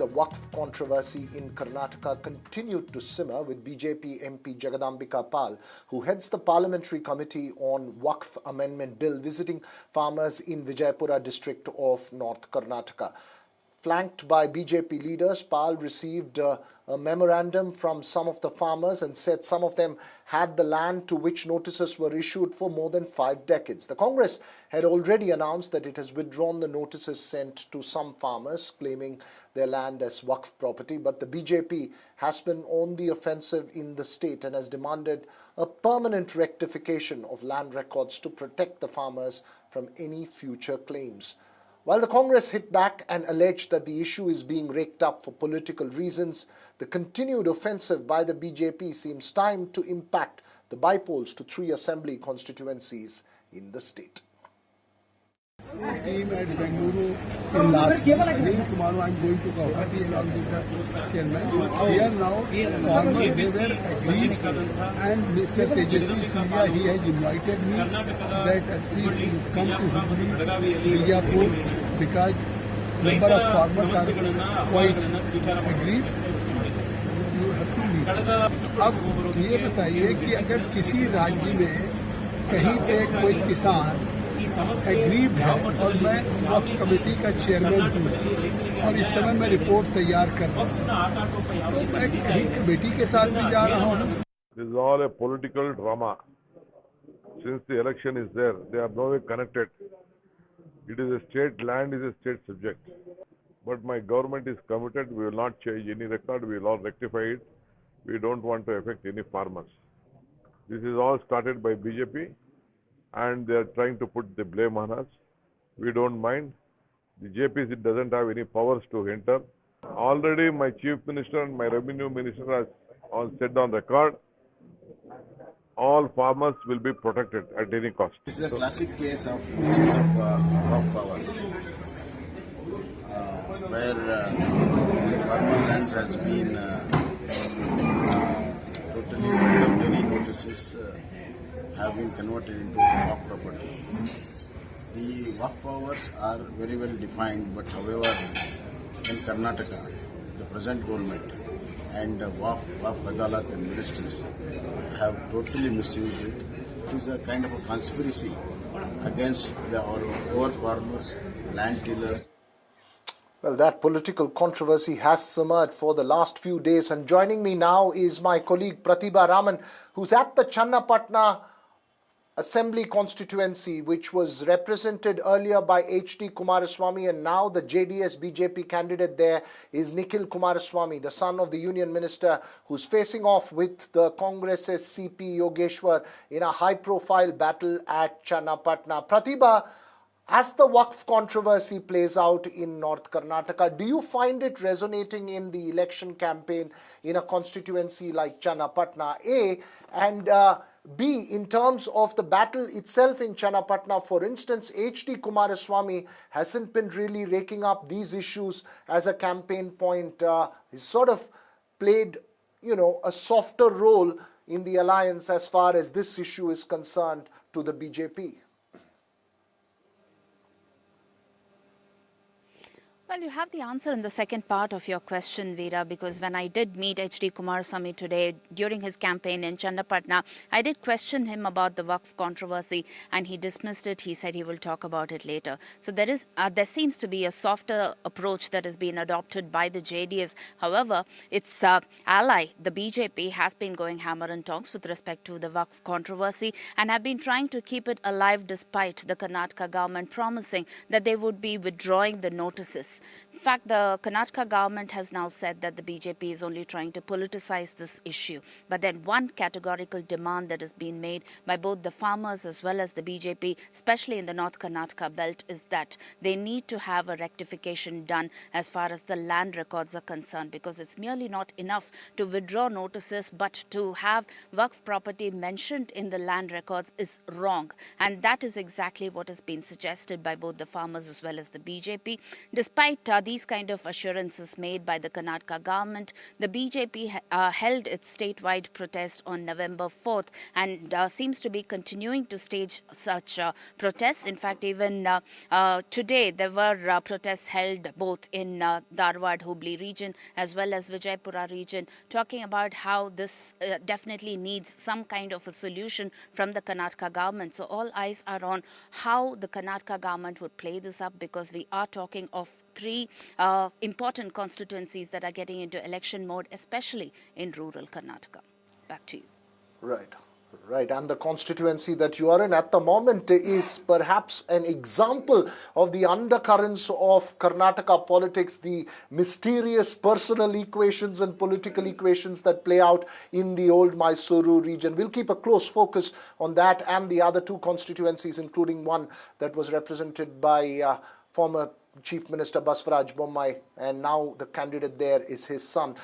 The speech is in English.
The Waqf controversy in Karnataka continued to simmer with BJP MP Jagadambika Pal, who heads the Parliamentary Committee on Waqf Amendment Bill, visiting farmers in Vijayapura district of North Karnataka. Flanked by BJP leaders, Pal received a memorandum from some of the farmers and said some of them had the land to which notices were issued for more than 5 decades. The Congress had already announced that it has withdrawn the notices sent to some farmers claiming their land as Waqf property, but the BJP has been on the offensive in the state and has demanded a permanent rectification of land records to protect the farmers from any future claims. While the Congress hit back and alleged that the issue is being raked up for political reasons, the continued offensive by the BJP seems timed to impact the by-polls to 3 assembly constituencies in the state. Team at Bengaluru in last week. Tomorrow I am going to Guwahati along with the chairman. Here now, farmers they were agreed, and Mr. Tejasvi Surya, he has invited me that please come to Hubli, Bijapur, because number of farmers are quite agreed. You have to meet. अब ये बताइए कि अगर किसी राज्य में कहीं पे कोई किसान एग्रीड है और मैं वक्फ कमेटी का चेयरमैन हूँ और इस समय मैं रिपोर्ट तैयार कर रहा हूँ तो मैं कहीं कमेटी के साथ भी जा रहा हूँ. This is all a political drama. Since the election is there, they are no way connected. It is a state land, is a state subject. But my government is committed. We will not change any record. We will all rectify it. We don't want to affect any farmers. This is all started by BJP. And they are trying to put the blame on us. We don't mind. The JPC doesn't have any powers to enter. Already my Chief Minister and my Revenue Minister has all said on record, all farmers will be protected at any cost. This is a classic case of misuse of Waqf powers, where the farmer lands has been totally without any notices have been converted into Waqf property. The Waqf powers are very well defined, but however, in Karnataka, the present government and Waqf Adalat and ministers have totally misused it. It is a kind of a conspiracy against our farmers, land tillers. Well, that political controversy has simmered for the last few days, and joining me now is my colleague Pratibha Raman, who's at the Channapatna Assembly constituency, which was represented earlier by H.D. Kumaraswamy, and now the JDS BJP candidate there is Nikhil Kumaraswamy, the son of the Union Minister, who's facing off with the Congress's CP Yogeshwar in a high-profile battle at Channapatna. Pratibha, as the Waqf controversy plays out in North Karnataka, do you find it resonating in the election campaign in a constituency like Channapatna? A, and B, in terms of the battle itself in Channapatna, for instance, H.D. Kumaraswamy hasn't been really raking up these issues as a campaign point. He's sort of played, a softer role in the alliance as far as this issue is concerned to the BJP. Well, you have the answer in the second part of your question, Veera, because when I did meet H.D. Kumaraswamy today during his campaign in Channapatna, I did question him about the Waqf controversy and he dismissed it. He said he will talk about it later. So there seems to be a softer approach that has been adopted by the JDS. However, its ally, the BJP, has been going hammer and tongs with respect to the Waqf controversy and have been trying to keep it alive despite the Karnataka government promising that they would be withdrawing the notices. In fact, the Karnataka government has now said that the BJP is only trying to politicize this issue. But then one categorical demand that has been made by both the farmers as well as the BJP, especially in the North Karnataka belt, is that they need to have a rectification done as far as the land records are concerned, because it's merely not enough to withdraw notices, but to have Waqf property mentioned in the land records is wrong. And that is exactly what has been suggested by both the farmers as well as the BJP. Despite the these kind of assurances made by the Karnataka government. The BJP held its statewide protest on November 4th and seems to be continuing to stage such protests. In fact, even today there were protests held both in Dharwad, Hubli region as well as Vijaypura region, talking about how this definitely needs some kind of a solution from the Karnataka government. So all eyes are on how the Karnataka government would play this up, because we are talking of three important constituencies that are getting into election mode, especially in rural Karnataka. Back to you. Right. Right, and the constituency that you are in at the moment is perhaps an example of the undercurrents of Karnataka politics, the mysterious personal equations and political equations that play out in the old Mysuru region. We'll keep a close focus on that and the other two constituencies, including one that was represented by former Chief Minister Basvaraj Bommai, and now the candidate there is his son.